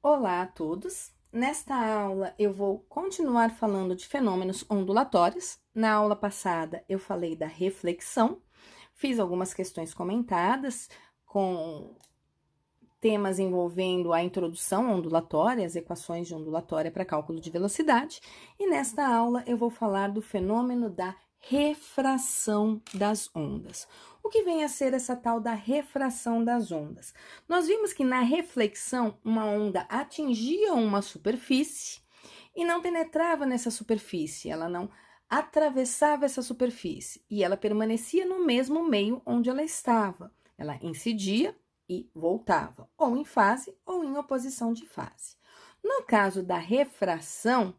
Olá a todos! Nesta aula eu vou continuar falando de fenômenos ondulatórios. Na aula passada eu falei da reflexão, fiz algumas questões comentadas com temas envolvendo a introdução ondulatória, as equações de ondulatória para cálculo de velocidade, e nesta aula eu vou falar do fenômeno da refração das ondas. O que vem a ser essa tal da refração das ondas? Nós vimos que na reflexão uma onda atingia uma superfície e não penetrava nessa superfície, ela não atravessava essa superfície e ela permanecia no mesmo meio onde ela estava. Ela incidia e voltava, ou em fase ou em oposição de fase. No caso da refração,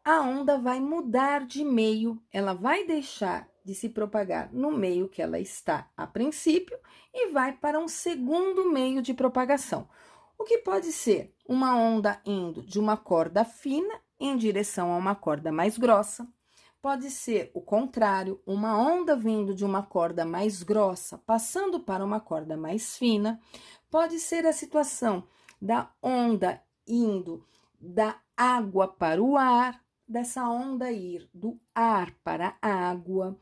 a onda vai mudar de meio, ela vai deixar de se propagar no meio que ela está a princípio e vai para um segundo meio de propagação. O que pode ser uma onda indo de uma corda fina em direção a uma corda mais grossa. Pode ser o contrário, uma onda vindo de uma corda mais grossa, passando para uma corda mais fina. Pode ser a situação da onda indo da água para o ar, dessa onda ir do ar para a água,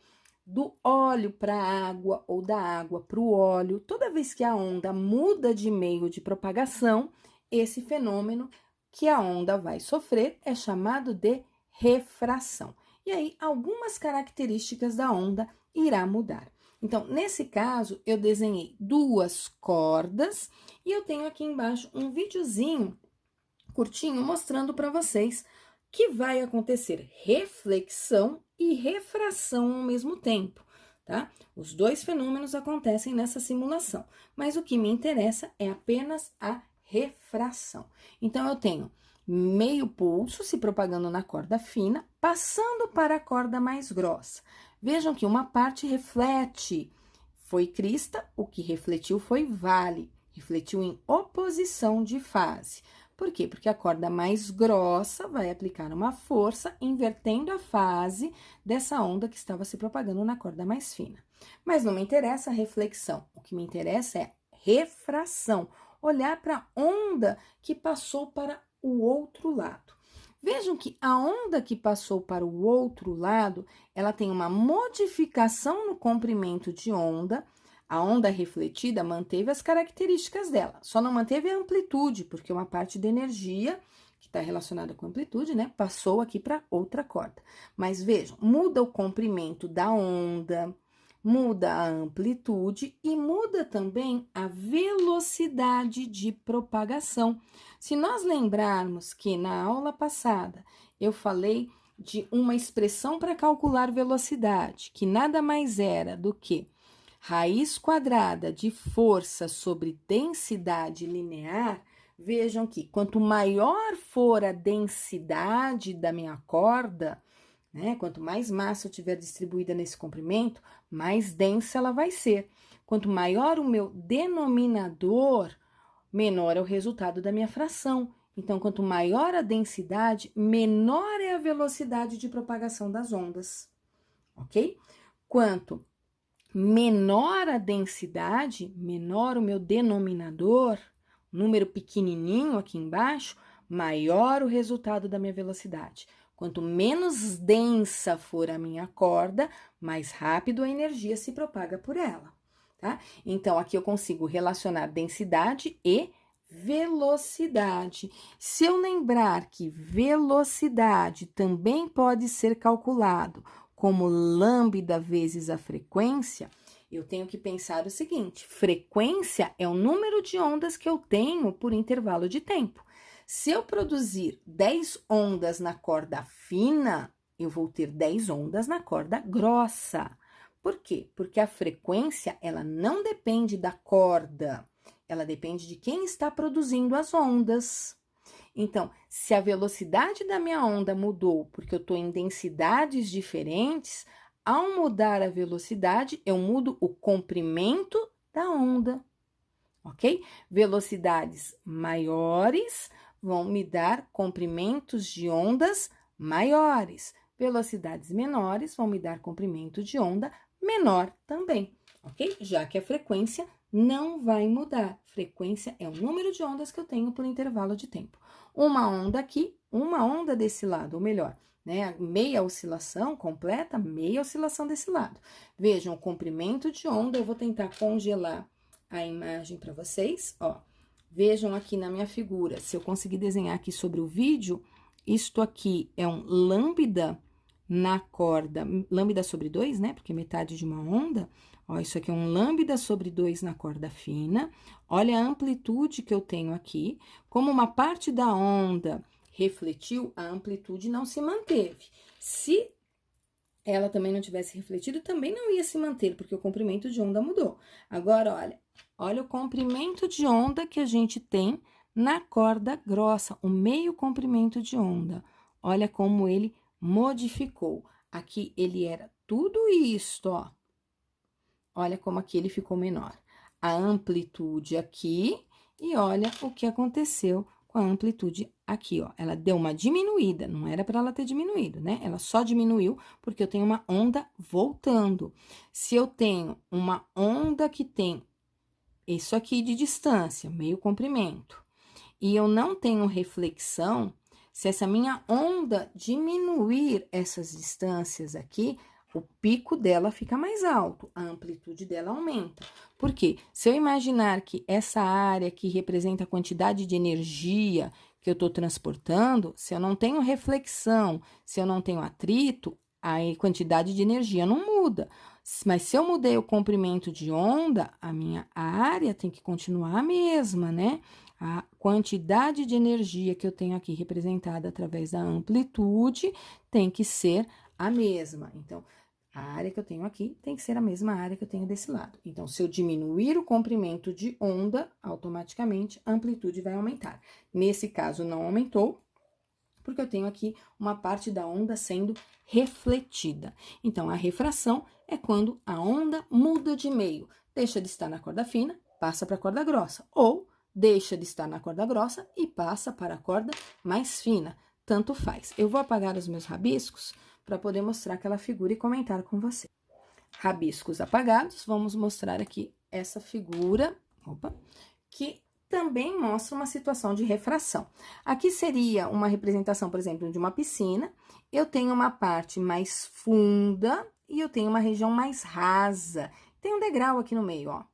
do óleo para a água ou da água para o óleo. Toda vez que a onda muda de meio de propagação, esse fenômeno que a onda vai sofrer é chamado de refração. E aí, algumas características da onda irá mudar. Então, nesse caso, eu desenhei duas cordas e eu tenho aqui embaixo um videozinho curtinho mostrando para vocês que vai acontecer reflexão e refração ao mesmo tempo, tá? Os dois fenômenos acontecem nessa simulação, mas o que me interessa é apenas a refração. Então, eu tenho meio pulso se propagando na corda fina, passando para a corda mais grossa. Vejam que uma parte reflete, foi crista, o que refletiu foi vale, refletiu em oposição de fase. Por quê? Porque a corda mais grossa vai aplicar uma força, invertendo a fase dessa onda que estava se propagando na corda mais fina. Mas não me interessa a reflexão, o que me interessa é refração, olhar para a onda que passou para o outro lado. Vejam que a onda que passou para o outro lado, ela tem uma modificação no comprimento de onda. A onda refletida manteve as características dela, só não manteve a amplitude, porque uma parte da energia que está relacionada com a amplitude, né, passou aqui para outra corda. Mas vejam, muda o comprimento da onda, muda a amplitude e muda também a velocidade de propagação. Se nós lembrarmos que na aula passada eu falei de uma expressão para calcular velocidade, que nada mais era do que raiz quadrada de força sobre densidade linear, vejam que quanto maior for a densidade da minha corda, né, quanto mais massa eu tiver distribuída nesse comprimento, mais densa ela vai ser. Quanto maior o meu denominador, menor é o resultado da minha fração. Então, quanto maior a densidade, menor é a velocidade de propagação das ondas, ok? Quanto menor a densidade, menor o meu denominador, número pequenininho aqui embaixo, maior o resultado da minha velocidade. Quanto menos densa for a minha corda, mais rápido a energia se propaga por ela, tá? Então, aqui eu consigo relacionar densidade e velocidade. Se eu lembrar que velocidade também pode ser calculado como lambda vezes a frequência, eu tenho que pensar o seguinte: frequência é o número de ondas que eu tenho por intervalo de tempo. Se eu produzir 10 ondas na corda fina, eu vou ter 10 ondas na corda grossa. Por quê? Porque a frequência, ela não depende da corda, ela depende de quem está produzindo as ondas. Então, se a velocidade da minha onda mudou porque eu estou em densidades diferentes, ao mudar a velocidade, eu mudo o comprimento da onda, ok? Velocidades maiores vão me dar comprimentos de ondas maiores. Velocidades menores vão me dar comprimento de onda menor também, ok? Já que a frequência não vai mudar. Frequência é o número de ondas que eu tenho por intervalo de tempo. Uma onda aqui, uma onda desse lado, ou melhor, né? Meia oscilação completa, meia oscilação desse lado. Vejam o comprimento de onda, eu vou tentar congelar a imagem para vocês, ó. Vejam aqui na minha figura, se eu conseguir desenhar aqui sobre o vídeo, isto aqui é um lambda na corda, lambda sobre 2, né? Porque metade de uma onda. Ó, isso aqui é um lambda sobre 2 na corda fina. Olha a amplitude que eu tenho aqui. Como uma parte da onda refletiu, a amplitude não se manteve. Se ela também não tivesse refletido, também não ia se manter, porque o comprimento de onda mudou. Agora, olha o comprimento de onda que a gente tem na corda grossa, o meio comprimento de onda. Olha como ele modificou. Aqui ele era tudo isto, ó. Olha como aqui ele ficou menor. A amplitude aqui, e olha o que aconteceu com a amplitude aqui, ó. Ela deu uma diminuída, não era para ela ter diminuído, né? Ela só diminuiu porque eu tenho uma onda voltando. Se eu tenho uma onda que tem isso aqui de distância, meio comprimento, e eu não tenho reflexão, se essa minha onda diminuir essas distâncias aqui, o pico dela fica mais alto, a amplitude dela aumenta. Por quê? Se eu imaginar que essa área que representa a quantidade de energia que eu estou transportando, se eu não tenho reflexão, se eu não tenho atrito, a quantidade de energia não muda. Mas se eu mudei o comprimento de onda, a área tem que continuar a mesma, né? A quantidade de energia que eu tenho aqui representada através da amplitude tem que ser a mesma. Então, a área que eu tenho aqui tem que ser a mesma área que eu tenho desse lado. Então, se eu diminuir o comprimento de onda, automaticamente a amplitude vai aumentar. Nesse caso, não aumentou, porque eu tenho aqui uma parte da onda sendo refletida. Então, a refração é quando a onda muda de meio, deixa de estar na corda fina, passa para a corda grossa, ou deixa de estar na corda grossa e passa para a corda mais fina. Tanto faz. Eu vou apagar os meus rabiscos para poder mostrar aquela figura e comentar com você. Rabiscos apagados, vamos mostrar aqui essa figura, que também mostra uma situação de refração. Aqui seria uma representação, por exemplo, de uma piscina. Eu tenho uma parte mais funda e eu tenho uma região mais rasa. Tem um degrau aqui no meio, ó.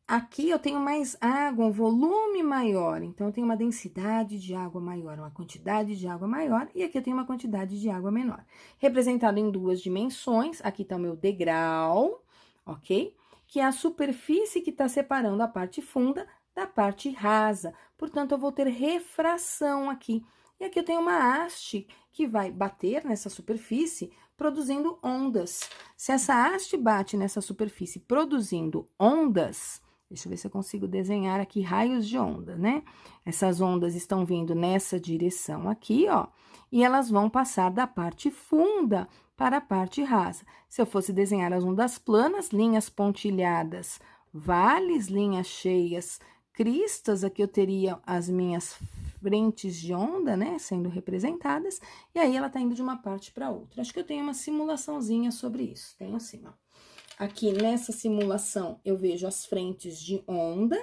Aqui eu tenho mais água, um volume maior, então eu tenho uma densidade de água maior, uma quantidade de água maior, e aqui eu tenho uma quantidade de água menor. Representado em duas dimensões, aqui tá o meu degrau, ok? Que é a superfície que está separando a parte funda da parte rasa. Portanto, eu vou ter refração aqui. E aqui eu tenho uma haste que vai bater nessa superfície, produzindo ondas. Se essa haste bate nessa superfície produzindo ondas, deixa eu ver se eu consigo desenhar aqui raios de onda, né? Essas ondas estão vindo nessa direção aqui, ó, e elas vão passar da parte funda para a parte rasa. Se eu fosse desenhar as ondas planas, linhas pontilhadas, vales, linhas cheias, cristas, aqui eu teria as minhas frentes de onda, né, sendo representadas, e aí ela tá indo de uma parte para outra. Acho que eu tenho uma simulaçãozinha sobre isso, tenho sim, ó. Aqui nessa simulação, eu vejo as frentes de onda,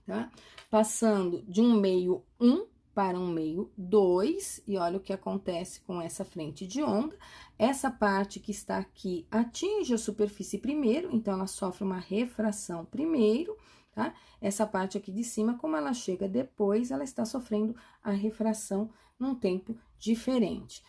tá? Passando de um meio 1 para um meio 2, e olha o que acontece com essa frente de onda. Essa parte que está aqui atinge a superfície primeiro, então ela sofre uma refração primeiro, tá? Essa parte aqui de cima, como ela chega depois, ela está sofrendo a refração num tempo diferente.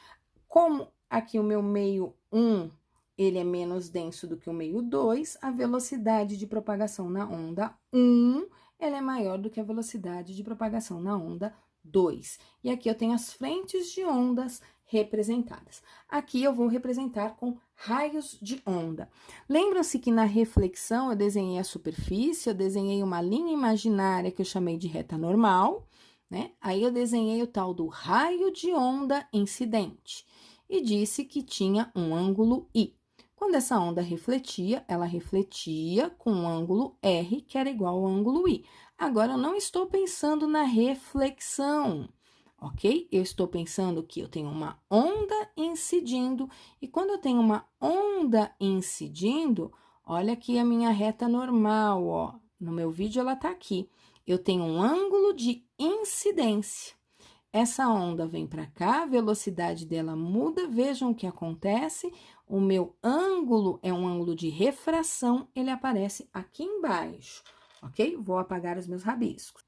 Como aqui o meu meio 1 ele é menos denso do que o meio 2, a velocidade de propagação na onda 1, ela é maior do que a velocidade de propagação na onda 2. E aqui eu tenho as frentes de ondas representadas. Aqui eu vou representar com raios de onda. Lembram-se que na reflexão eu desenhei a superfície, eu desenhei uma linha imaginária que eu chamei de reta normal, né? Aí eu desenhei o tal do raio de onda incidente e disse que tinha um ângulo I. Quando essa onda refletia, ela refletia com um ângulo R, que era igual ao ângulo I. Agora, eu não estou pensando na reflexão, ok? Eu estou pensando que eu tenho uma onda incidindo, e quando eu tenho uma onda incidindo, Olha aqui a minha reta normal, ó. No meu vídeo ela tá aqui. Eu tenho um ângulo de incidência. Essa onda vem para cá, a velocidade dela muda, vejam o que acontece. O meu ângulo é um ângulo de refração, ele aparece aqui embaixo, ok? Vou apagar os meus rabiscos.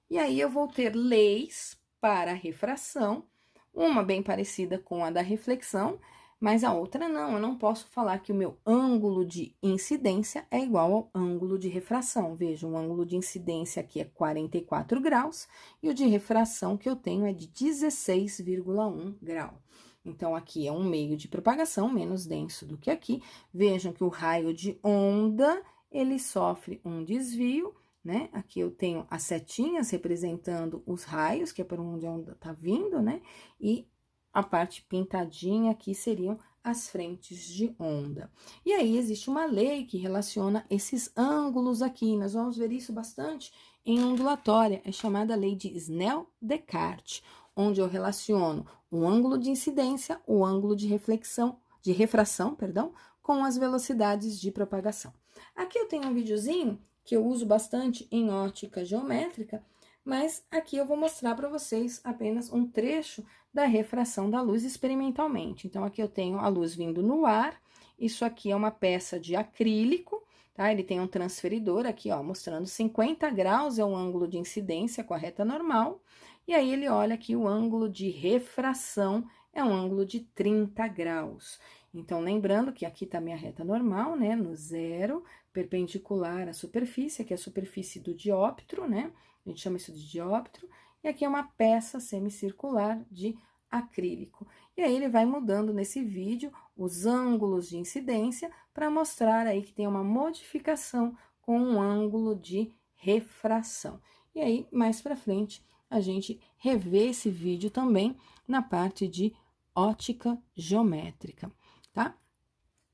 E aí, eu vou ter leis para a refração, uma bem parecida com a da reflexão, mas a outra não. Eu não posso falar que o meu ângulo de incidência é igual ao ângulo de refração. Veja, o ângulo de incidência aqui é 44 graus e o de refração que eu tenho é de 16,1 grau. Então, aqui é um meio de propagação menos denso do que aqui. Vejam que o raio de onda, ele sofre um desvio, né? Aqui eu tenho as setinhas representando os raios, que é por onde a onda tá vindo, né? E a parte pintadinha aqui seriam as frentes de onda. E aí, existe uma lei que relaciona esses ângulos aqui. Nós vamos ver isso bastante em ondulatória. É chamada lei de Snell-Descartes, onde eu relaciono o ângulo de incidência, o ângulo de refração, perdão, com as velocidades de propagação. Aqui eu tenho um videozinho que eu uso bastante em ótica geométrica, mas aqui eu vou mostrar para vocês apenas um trecho da refração da luz experimentalmente. Então, aqui eu tenho a luz vindo no ar, isso aqui é uma peça de acrílico, tá? Ele tem um transferidor aqui, ó, mostrando 50 graus é o ângulo de incidência com a reta normal, e aí ele olha aqui o ângulo de refração é um ângulo de 30 graus. Então, lembrando que aqui tá minha reta normal, né, no zero, perpendicular à superfície, que é a superfície do dióptro, né? A gente chama isso de dióptro. E aqui é uma peça semicircular de acrílico. E aí, ele vai mudando nesse vídeo os ângulos de incidência para mostrar aí que tem uma modificação com um ângulo de refração. E aí, mais para frente, a gente revê esse vídeo também na parte de ótica geométrica, tá?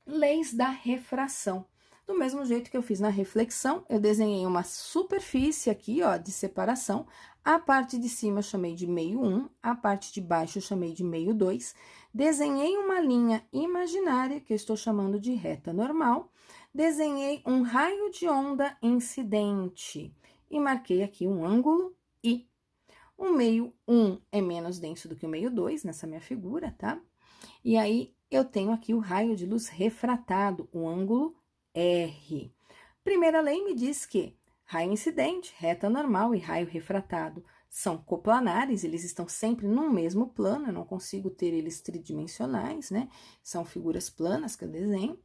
Leis da refração. Do mesmo jeito que eu fiz na reflexão, eu desenhei uma superfície aqui, ó, de separação. A parte de cima eu chamei de meio 1, a parte de baixo eu chamei de meio 2. Desenhei uma linha imaginária, que eu estou chamando de reta normal. Desenhei um raio de onda incidente e marquei aqui um ângulo I. O meio 1 é menos denso do que o meio 2, nessa minha figura, tá? E aí, eu tenho aqui o raio de luz refratado, o ângulo R. Primeira lei me diz que raio incidente, reta normal e raio refratado são coplanares, eles estão sempre no mesmo plano, eu não consigo ter eles tridimensionais, né? São figuras planas que eu desenho.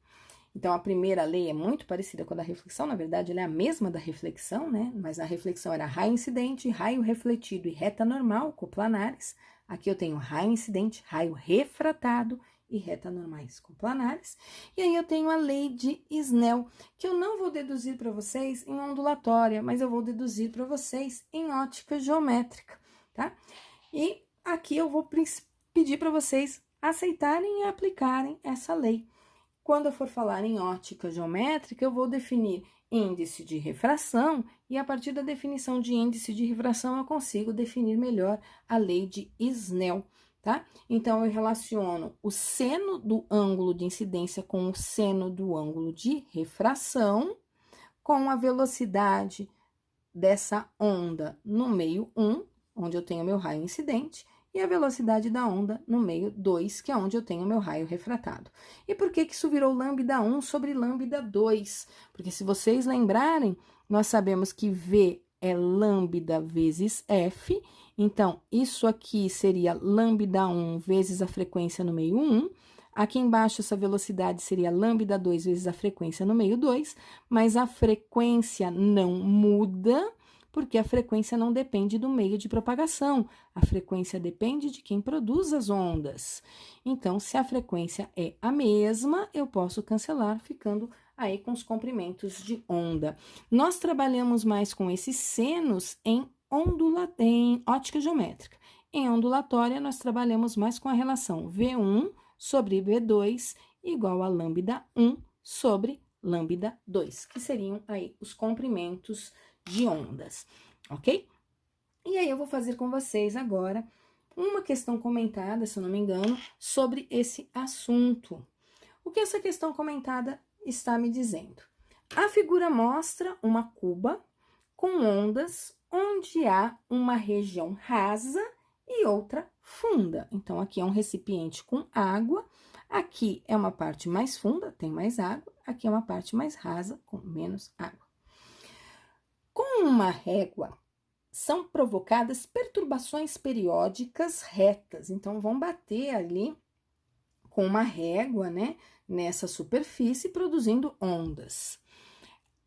Então, a primeira lei é muito parecida com a da reflexão, na verdade, ela é a mesma da reflexão, né? Mas a reflexão era raio incidente, raio refletido e reta normal, coplanares. Aqui eu tenho raio incidente, raio refratado e reta normais coplanares. E aí eu tenho a lei de Snell, que eu não vou deduzir para vocês em ondulatória, mas eu vou deduzir para vocês em ótica geométrica, tá? E aqui eu vou pedir para vocês aceitarem e aplicarem essa lei. Quando eu for falar em ótica geométrica, eu vou definir índice de refração e a partir da definição de índice de refração eu consigo definir melhor a lei de Snell, tá? Então, eu relaciono o seno do ângulo de incidência com o seno do ângulo de refração com a velocidade dessa onda no meio 1, onde eu tenho meu raio incidente, e a velocidade da onda no meio 2, que é onde eu tenho meu raio refratado. E por que isso virou lambda 1 sobre lambda 2? Porque se vocês lembrarem, nós sabemos que V é lambda vezes F, então, isso aqui seria lambda 1 vezes a frequência no meio 1, aqui embaixo essa velocidade seria lambda 2 vezes a frequência no meio 2, mas a frequência não muda, porque a frequência não depende do meio de propagação, a frequência depende de quem produz as ondas. Então, se a frequência é a mesma, eu posso cancelar, ficando aí com os comprimentos de onda. Nós trabalhamos mais com esses senos em ótica geométrica. Em ondulatória, nós trabalhamos mais com a relação V1 sobre V2 igual a lambda 1 sobre lambda 2, que seriam aí os comprimentos de ondas, ok? E aí, eu vou fazer com vocês agora uma questão comentada, se eu não me engano, sobre esse assunto. O que essa questão comentada está me dizendo? A figura mostra uma cuba com ondas onde há uma região rasa e outra funda. Então, aqui é um recipiente com água, aqui é uma parte mais funda, tem mais água, aqui é uma parte mais rasa, com menos água. Com uma régua, são provocadas perturbações periódicas retas. Então, vão bater ali com uma régua, né, nessa superfície, produzindo ondas.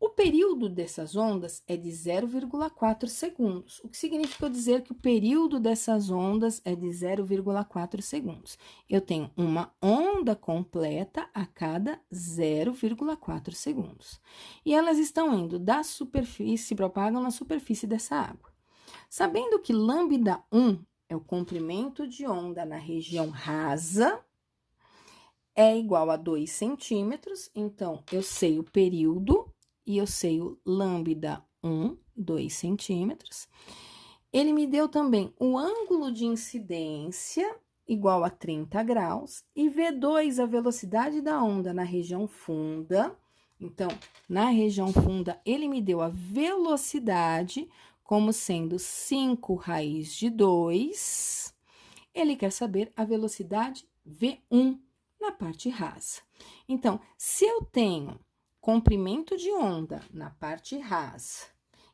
O período dessas ondas é de 0,4 segundos, o que significa dizer que o período dessas ondas é de 0,4 segundos. Eu tenho uma onda completa a cada 0,4 segundos. E elas estão indo da superfície, se propagam na superfície dessa água. Sabendo que lambda 1 é o comprimento de onda na região rasa, é igual a 2 centímetros, então eu sei o período e eu sei o lambda 1, 2 centímetros. Ele me deu também o ângulo de incidência, igual a 30 graus, e V2, a velocidade da onda na região funda. Então, na região funda, ele me deu a velocidade como sendo 5 raiz de 2. Ele quer saber a velocidade V1 na parte rasa. Então, se eu tenho comprimento de onda na parte rasa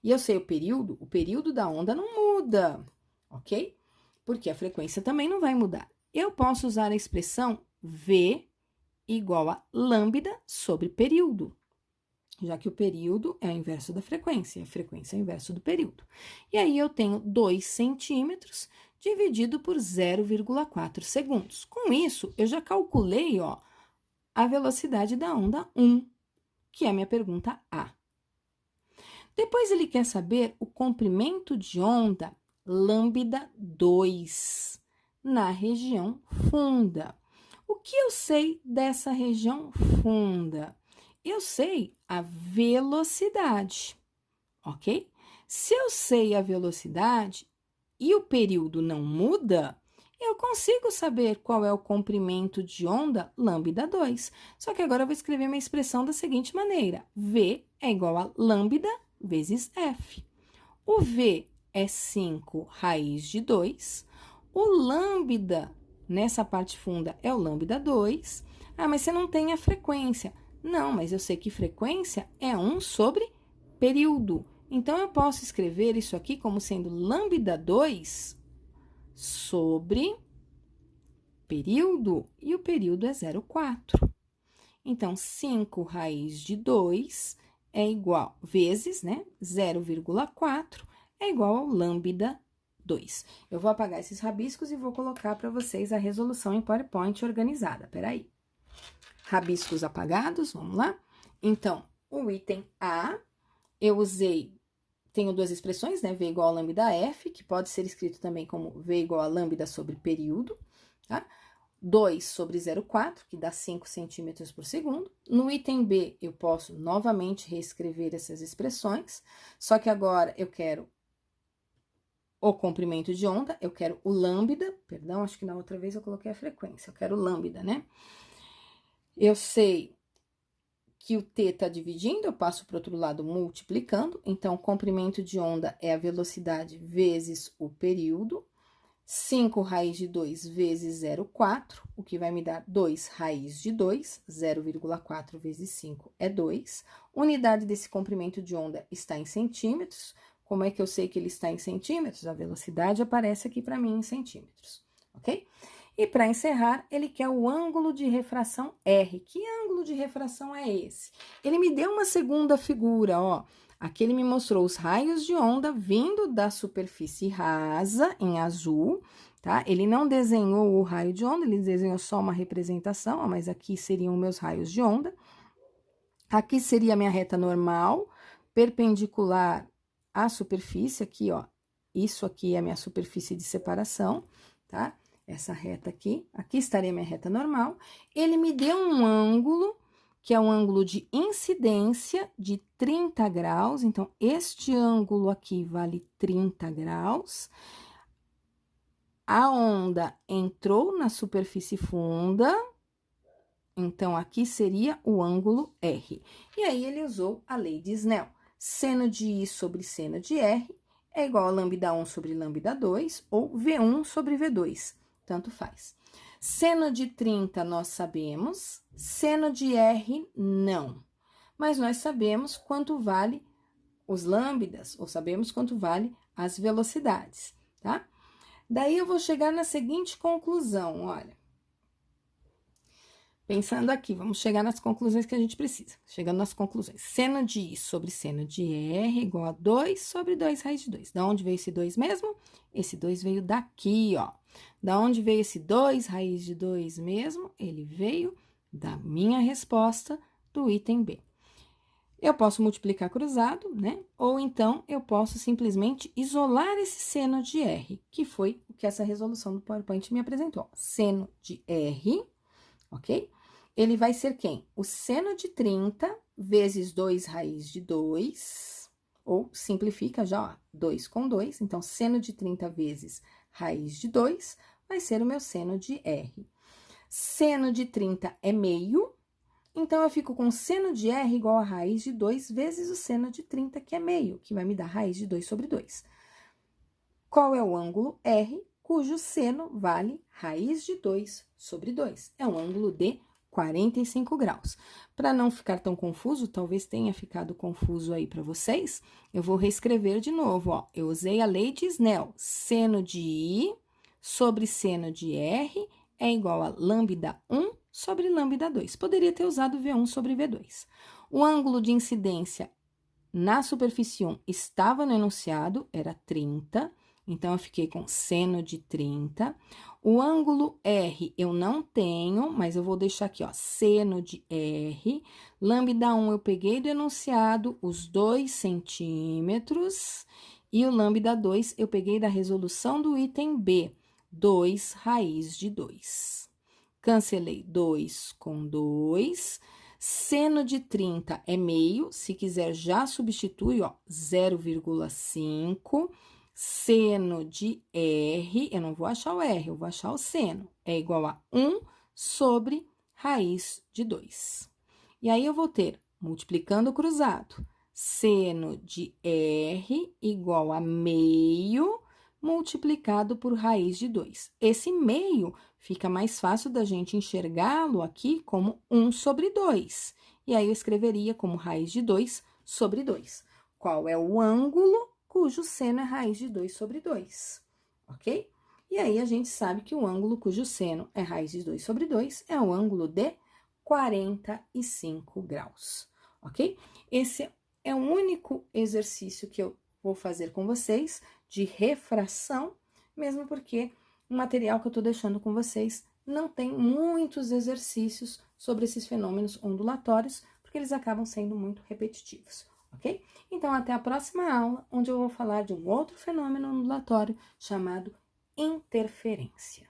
e eu sei o período da onda não muda, ok? Porque a frequência também não vai mudar. Eu posso usar a expressão V igual a lambda sobre período, já que o período é o inverso da frequência, a frequência é o inverso do período. E aí, eu tenho 2 centímetros dividido por 0,4 segundos. Com isso, eu já calculei, ó, a velocidade da onda 1, que é a minha pergunta A. Depois, ele quer saber o comprimento de onda lambda 2 na região funda. O que eu sei dessa região funda? Eu sei a velocidade, ok? Se eu sei a velocidade e o período não muda, eu consigo saber qual é o comprimento de onda lambda 2. Só que agora eu vou escrever uma expressão da seguinte maneira: V é igual a lambda vezes F. O V é 5 raiz de 2. O lambda, nessa parte funda, é o lambda 2. Ah, mas você não tem a frequência. Não, mas eu sei que frequência é 1 sobre período. Então, eu posso escrever isso aqui como sendo lambda 2 sobre período, e o período é 0,4. Então, 5 raiz de 2 é igual, vezes, né, 0,4 é igual ao lambda 2. Eu vou apagar esses rabiscos e vou colocar para vocês a resolução em PowerPoint organizada. Peraí. Rabiscos apagados, vamos lá? Então, o item A, eu usei, tenho duas expressões, né? V igual a lambda F, que pode ser escrito também como V igual a lambda sobre período, tá? 2 sobre 0,4, que dá 5 centímetros por segundo. No item B, eu posso novamente reescrever essas expressões, só que agora eu quero o comprimento de onda, eu quero o lambda, perdão, acho que na outra vez eu coloquei a frequência, eu quero o lambda, né? Eu sei que o t está dividindo, eu passo para o outro lado multiplicando, então, o comprimento de onda é a velocidade vezes o período, 5 raiz de 2 vezes 0,4, o que vai me dar 2 raiz de 2, 0,4 vezes 5 é 2. Unidade desse comprimento de onda está em centímetros. Como é que eu sei que ele está em centímetros? A velocidade aparece aqui para mim em centímetros, ok? E para encerrar, ele quer o ângulo de refração R. Que ângulo de refração é esse? Ele me deu uma segunda figura, ó. Aqui ele me mostrou os raios de onda vindo da superfície rasa, em azul, tá? Ele não desenhou o raio de onda, ele desenhou só uma representação, ó, mas aqui seriam meus raios de onda. Aqui seria a minha reta normal, perpendicular à superfície, aqui, ó. Isso aqui é a minha superfície de separação, tá? Essa reta aqui, aqui estaria minha reta normal. Ele me deu um ângulo, que é um ângulo de incidência de 30 graus. Então, este ângulo aqui vale 30 graus. A onda entrou na superfície funda Então, aqui seria o ângulo R. E aí, ele usou a lei de Snell. Seno de I sobre seno de R é igual a lambda 1 sobre lambda 2, ou V1 sobre V2, tanto faz. Seno de 30 nós sabemos, seno de R não. Mas nós sabemos quanto vale os lambdas, ou sabemos quanto vale as velocidades, tá? Daí, eu vou chegar na seguinte conclusão, olha. Pensando aqui, vamos chegar nas conclusões que a gente precisa. Chegando nas conclusões. Seno de I sobre seno de R igual a 2 sobre 2 raiz de 2. Da onde veio esse 2 mesmo? Esse 2 veio daqui, ó. Da onde veio esse 2 raiz de 2 mesmo? Ele veio da minha resposta do item B. Eu posso multiplicar cruzado, né? Ou então, eu posso simplesmente isolar esse seno de R, que foi o que essa resolução do PowerPoint me apresentou. Seno de R, ok? Ele vai ser quem? O seno de 30 vezes 2 raiz de 2, ou simplifica já, ó, 2 com 2. Então, seno de 30 vezes raiz de 2 vai ser o meu seno de R. Seno de 30 é meio, então, eu fico com seno de R igual a raiz de 2 vezes o seno de 30, que é meio, que vai me dar raiz de 2 sobre 2. Qual é o ângulo R, cujo seno vale raiz de 2 sobre 2? É um ângulo de 45 graus. Para não ficar tão confuso, talvez tenha ficado confuso aí para vocês, eu vou reescrever de novo, ó. Eu usei a lei de Snell. Seno de I sobre seno de R é igual a lambda 1 sobre lambda 2. Poderia ter usado V1 sobre V2. O ângulo de incidência na superfície 1 estava no enunciado, era 30. Então, eu fiquei com seno de 30. O ângulo R eu não tenho, mas eu vou deixar aqui, ó, seno de R. Lambda 1 eu peguei do enunciado, os 2 centímetros. E o lambda 2 eu peguei da resolução do item B, 2 raiz de 2. Cancelei 2 com 2. Seno de 30 é meio, se quiser já substitui, ó, 0,5. Seno de R, eu não vou achar o R, eu vou achar o seno, é igual a 1 sobre raiz de 2. E aí, eu vou ter, multiplicando o cruzado, seno de R igual a meio multiplicado por raiz de 2. Esse meio fica mais fácil da gente enxergá-lo aqui como 1 sobre 2. E aí, eu escreveria como raiz de 2 sobre 2. Qual é o ângulo cujo seno é raiz de 2 sobre 2, ok? E aí, a gente sabe que o ângulo cujo seno é raiz de 2 sobre 2 é o ângulo de 45 graus, ok? Esse é o único exercício que eu vou fazer com vocês de refração, mesmo porque o material que eu tô deixando com vocês não tem muitos exercícios sobre esses fenômenos ondulatórios, porque eles acabam sendo muito repetitivos, ok? Então, até a próxima aula, onde eu vou falar de um outro fenômeno ondulatório chamado interferência.